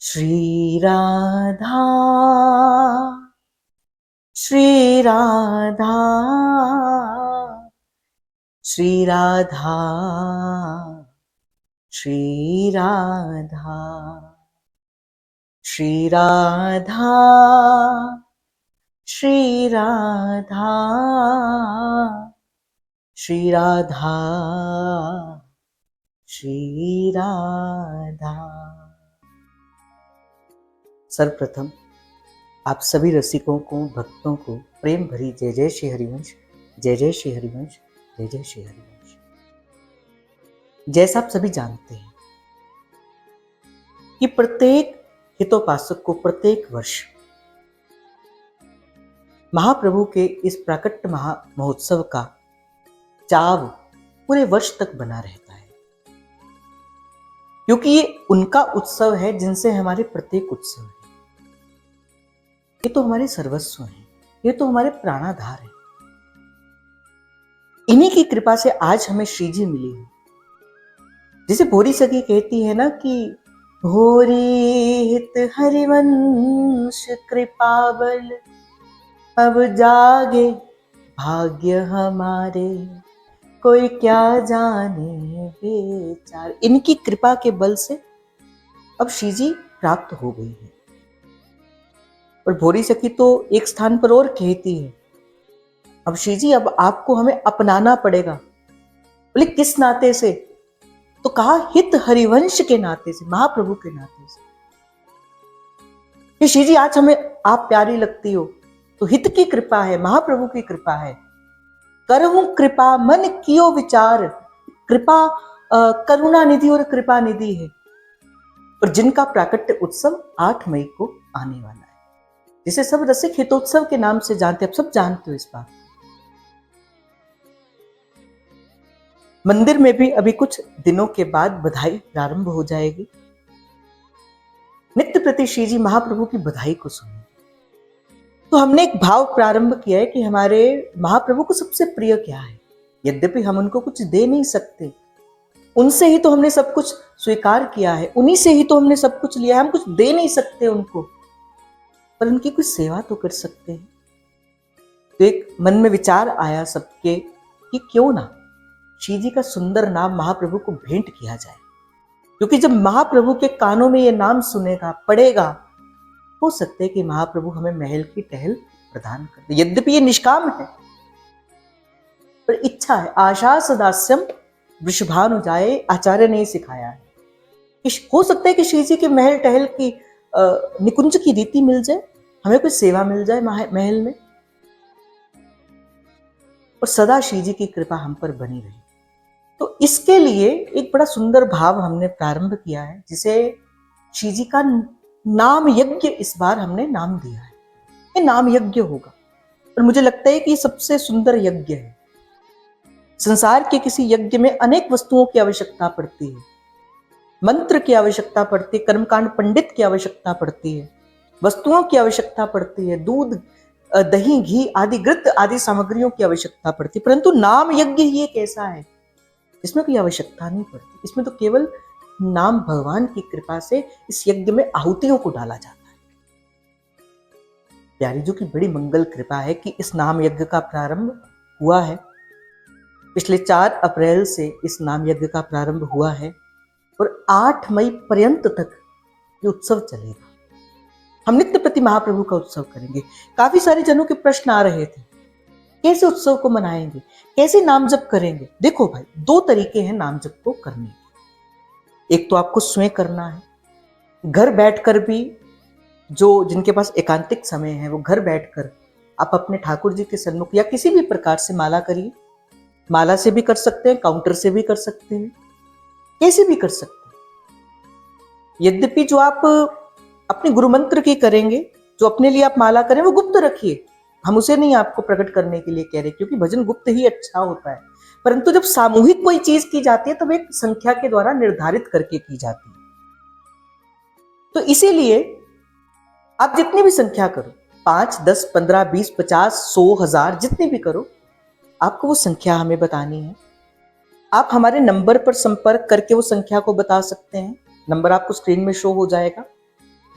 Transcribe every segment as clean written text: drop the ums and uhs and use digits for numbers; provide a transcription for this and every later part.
श्री राधा श्री राधा श्री राधा श्री राधा श्री राधा श्री राधा श्री राधा श्री राधा। सर्वप्रथम आप सभी रसिकों को, भक्तों को प्रेम भरी जय जय श्री हरिवंश, जय जय श्री हरिवंश, जय जय श्री हरिवंश। जैसा आप सभी जानते हैं कि प्रत्येक हितोपासक को प्रत्येक वर्ष महाप्रभु के इस प्राकट्य महोत्सव का चाव पूरे वर्ष तक बना रहता है, क्योंकि ये उनका उत्सव है जिनसे हमारे प्रत्येक उत्सव है। ये तो हमारे सर्वस्व हैं, ये तो हमारे प्राणाधार हैं। इन्हीं की कृपा से आज हमें श्री जी मिली है। जिसे भोरी सखी कहती है ना कि भोरी हित हरिवंश कृपाबल, अब जागे भाग्य हमारे, कोई क्या जाने बेचार। इनकी कृपा के बल से अब श्री जी प्राप्त हो गई है। और भोरी सखी तो एक स्थान पर और कहती है, अब श्री जी अब आपको हमें अपनाना पड़ेगा। बोले किस नाते से? तो कहा हित हरिवंश के नाते से, महाप्रभु के नाते से। कि श्री जी आज हमें आप प्यारी लगती हो, तो हित की कृपा है, महाप्रभु की कृपा है। करहूं कृपा मन कियो विचार, कृपा करुणा निधि और कृपा निधि है। और जिनका प्राकट्य उत्सव 8 मई को आने वाला है, जिसे सब रसिक हितोत्सव के नाम से जानते हैं। आप सब जानते हो इस बात। मंदिर में भी अभी कुछ दिनों के बाद बधाई प्रारंभ हो जाएगी। नित्य प्रति श्री जी महाप्रभु की बधाई को सुने। तो हमने एक भाव प्रारंभ किया है कि हमारे महाप्रभु को सबसे प्रिय क्या है। यद्यपि हम उनको कुछ दे नहीं सकते, उनसे ही तो हमने सब कुछ स्वीकार किया है, उन्हीं से ही तो हमने सब कुछ लिया है। हम कुछ दे नहीं सकते उनको, पर उनकी कुछ सेवा तो कर सकते हैं। तो एक मन में विचार आया सबके कि क्यों ना श्री जी का सुंदर नाम महाप्रभु को भेंट किया जाए। क्योंकि जब महाप्रभु के कानों में ये नाम सुनेगा, पड़ेगा, हो सकता है कि महाप्रभु हमें महल की टहल प्रदान कर दे। यद्यपि ये निष्काम है, पर इच्छा है। आशा सदास्यम वृषभानु जाए, आचार्य ने सिखाया है कि हो सकता है कि श्री जी के महल टहल की निकुंज की रीति मिल जाए, हमें कोई सेवा मिल जाए महल में, और सदा श्री जी की कृपा हम पर बनी रहे। तो इसके लिए एक बड़ा सुंदर भाव हमने प्रारंभ किया है, जिसे श्री जी का नाम यज्ञ इस बार हमने नाम दिया है। ये नाम यज्ञ होगा, और मुझे लगता है कि सबसे सुंदर यज्ञ है। संसार के किसी यज्ञ में अनेक वस्तुओं की आवश्यकता पड़ती है, मंत्र की आवश्यकता पड़ती है, कर्मकांड पंडित की आवश्यकता पड़ती है, वस्तुओं की आवश्यकता पड़ती है, दूध दही घी आदि घृत आदि सामग्रियों की आवश्यकता पड़ती है। परंतु नाम यज्ञ ही एक ऐसा है इसमें कोई आवश्यकता नहीं पड़ती। इसमें तो केवल नाम भगवान की कृपा से इस यज्ञ में आहुतियों को डाला जाता है। प्यारी जी की बड़ी मंगल कृपा है कि इस नाम यज्ञ का प्रारंभ हुआ है। पिछले 4 अप्रैल से इस नाम यज्ञ का प्रारंभ हुआ है और 8 मई पर्यंत तक ये उत्सव चलेगा। हम नित्य प्रति महाप्रभु का उत्सव करेंगे। काफी सारे जनों के प्रश्न आ रहे थे, कैसे उत्सव को मनाएंगे, कैसे नाम जप करेंगे। देखो भाई, 2 तरीके हैं नाम जप को करने के। एक तो आपको स्वयं करना है, घर बैठकर भी, जो जिनके पास एकांतिक समय है वो घर बैठकर आप अपने ठाकुर जी के सन्मुख या किसी भी प्रकार से माला करिए। माला से भी कर सकते हैं, काउंटर से भी कर सकते हैं, कैसे भी कर सकते हैं। यद्यपि जो आप अपने गुरु मंत्र की करेंगे, जो अपने लिए आप माला करें, वो गुप्त रखिए। हम उसे नहीं आपको प्रकट करने के लिए कह रहे, क्योंकि भजन गुप्त ही अच्छा होता है। परंतु जब सामूहिक कोई चीज की जाती है तब एक संख्या के द्वारा निर्धारित करके की जाती है। तो इसीलिए आप जितनी भी संख्या करो, 5, 10, 15, 20, 50, 100, 1000, जितनी भी करो, आपको वो संख्या हमें बतानी है। आप हमारे नंबर पर संपर्क करके वो संख्या को बता सकते हैं। नंबर आपको स्क्रीन में शो हो जाएगा।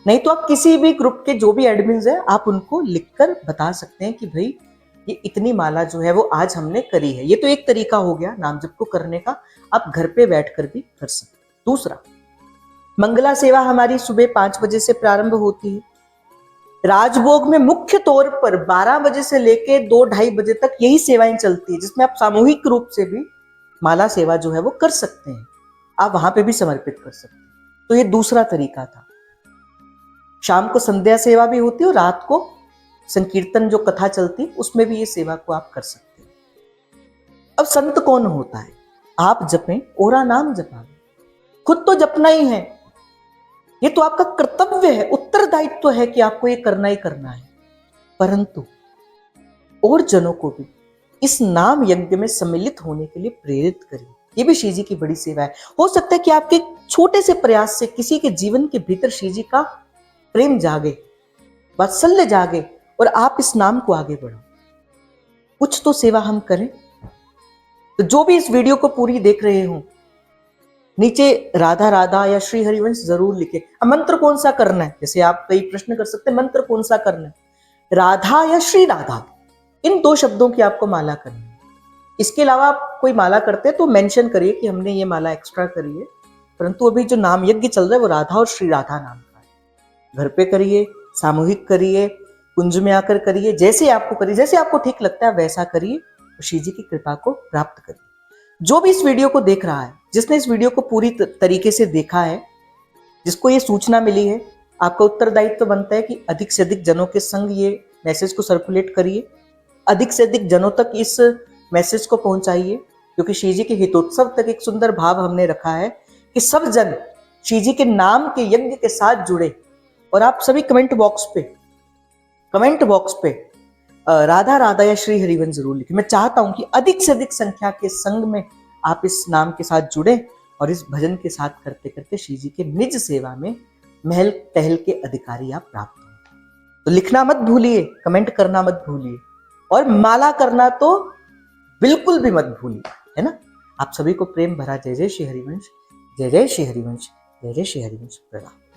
नहीं तो आप किसी भी ग्रुप के जो भी एडमिन्स हैं आप उनको लिखकर बता सकते हैं कि भाई ये इतनी माला जो है वो आज हमने करी है। ये तो एक तरीका हो गया नाम जप को करने का, आप घर पे बैठकर भी कर सकते हैं। दूसरा, मंगला सेवा हमारी सुबह 5 बजे से प्रारंभ होती है। राजभोग में मुख्य तौर पर 12 बजे से लेके 2-2:30 बजे तक यही सेवाएं चलती है, जिसमें आप सामूहिक रूप से भी माला सेवा जो है वो कर सकते हैं, आप वहां पे भी समर्पित कर सकते हैं। तो ये दूसरा तरीका था। शाम को संध्या सेवा भी होती है और रात को संकीर्तन जो कथा चलती है उसमें भी ये सेवा को आप कर सकते हैं। अब संत कौन होता है? आप जपें, ओरा नाम जपावे, खुद तो जपना ही है, ये तो आपका कर्तव्य है, उत्तरदायित्व है कि आपको ये करना ही करना है, परंतु और जनों को भी इस नाम यज्ञ में सम्मिलित होने के लिए प्रेरित करिए। ये भी श्री जी की बड़ी सेवा है। हो सकता है कि आपके छोटे से प्रयास से किसी के जीवन के भीतर श्री जी का प्रेम जागे, वात्सल्य जागे और आप इस नाम को आगे बढ़ो। कुछ तो सेवा हम करें। तो जो भी इस वीडियो को पूरी देख रहे हो, नीचे राधा राधा या श्री हरिवंश जरूर लिखे। अब मंत्र कौन सा करना है? जैसे आप कई प्रश्न कर सकते हैं, मंत्र कौन सा करना है, राधा या श्री राधा, इन 2 शब्दों की आपको माला करनी है। इसके अलावा आप कोई माला करते हैं तो मेंशन करिए कि हमने ये माला एक्स्ट्रा करी है, परंतु अभी जो नाम यज्ञ चल रहा है वो राधा और श्री राधा नाम का है। घर पे करिए, सामूहिक करिए, कुंज में आकर करिए, जैसे आपको करिए, जैसे आपको ठीक लगता है वैसा करिए और श्री जी की कृपा को प्राप्त करिए। जो भी इस वीडियो को देख रहा है, जिसने इस वीडियो को पूरी तरीके से देखा है, जिसको ये सूचना मिली है, आपका उत्तरदायित्व बनता है कि अधिक से अधिक जनों के संग ये मैसेज को सर्कुलेट करिए, अधिक से अधिक जनों तक इस मैसेज को पहुंचाइए, क्योंकि श्री जी के हितोत्सव तक एक सुंदर भाव हमने रखा है कि सब जन श्री जी के नाम के यज्ञ के साथ जुड़े। और आप सभी कमेंट बॉक्स पे राधा राधा या श्री हरिवंश जरूर लिखें। मैं चाहता हूं कि अधिक से अधिक संख्या के संग में आप इस नाम के साथ जुड़े और इस भजन के साथ करते करते श्री जी के निज सेवा में महल तहल के अधिकारी आप प्राप्त हों। तो लिखना मत भूलिए, कमेंट करना मत भूलिए और माला करना तो बिल्कुल भी मत भूलिए, है ना। आप सभी को प्रेम भरा जय जय श्री हरिवंश, जय जय श्री हरिवंश, जय जय श्री हरिवंश। प्रणाम।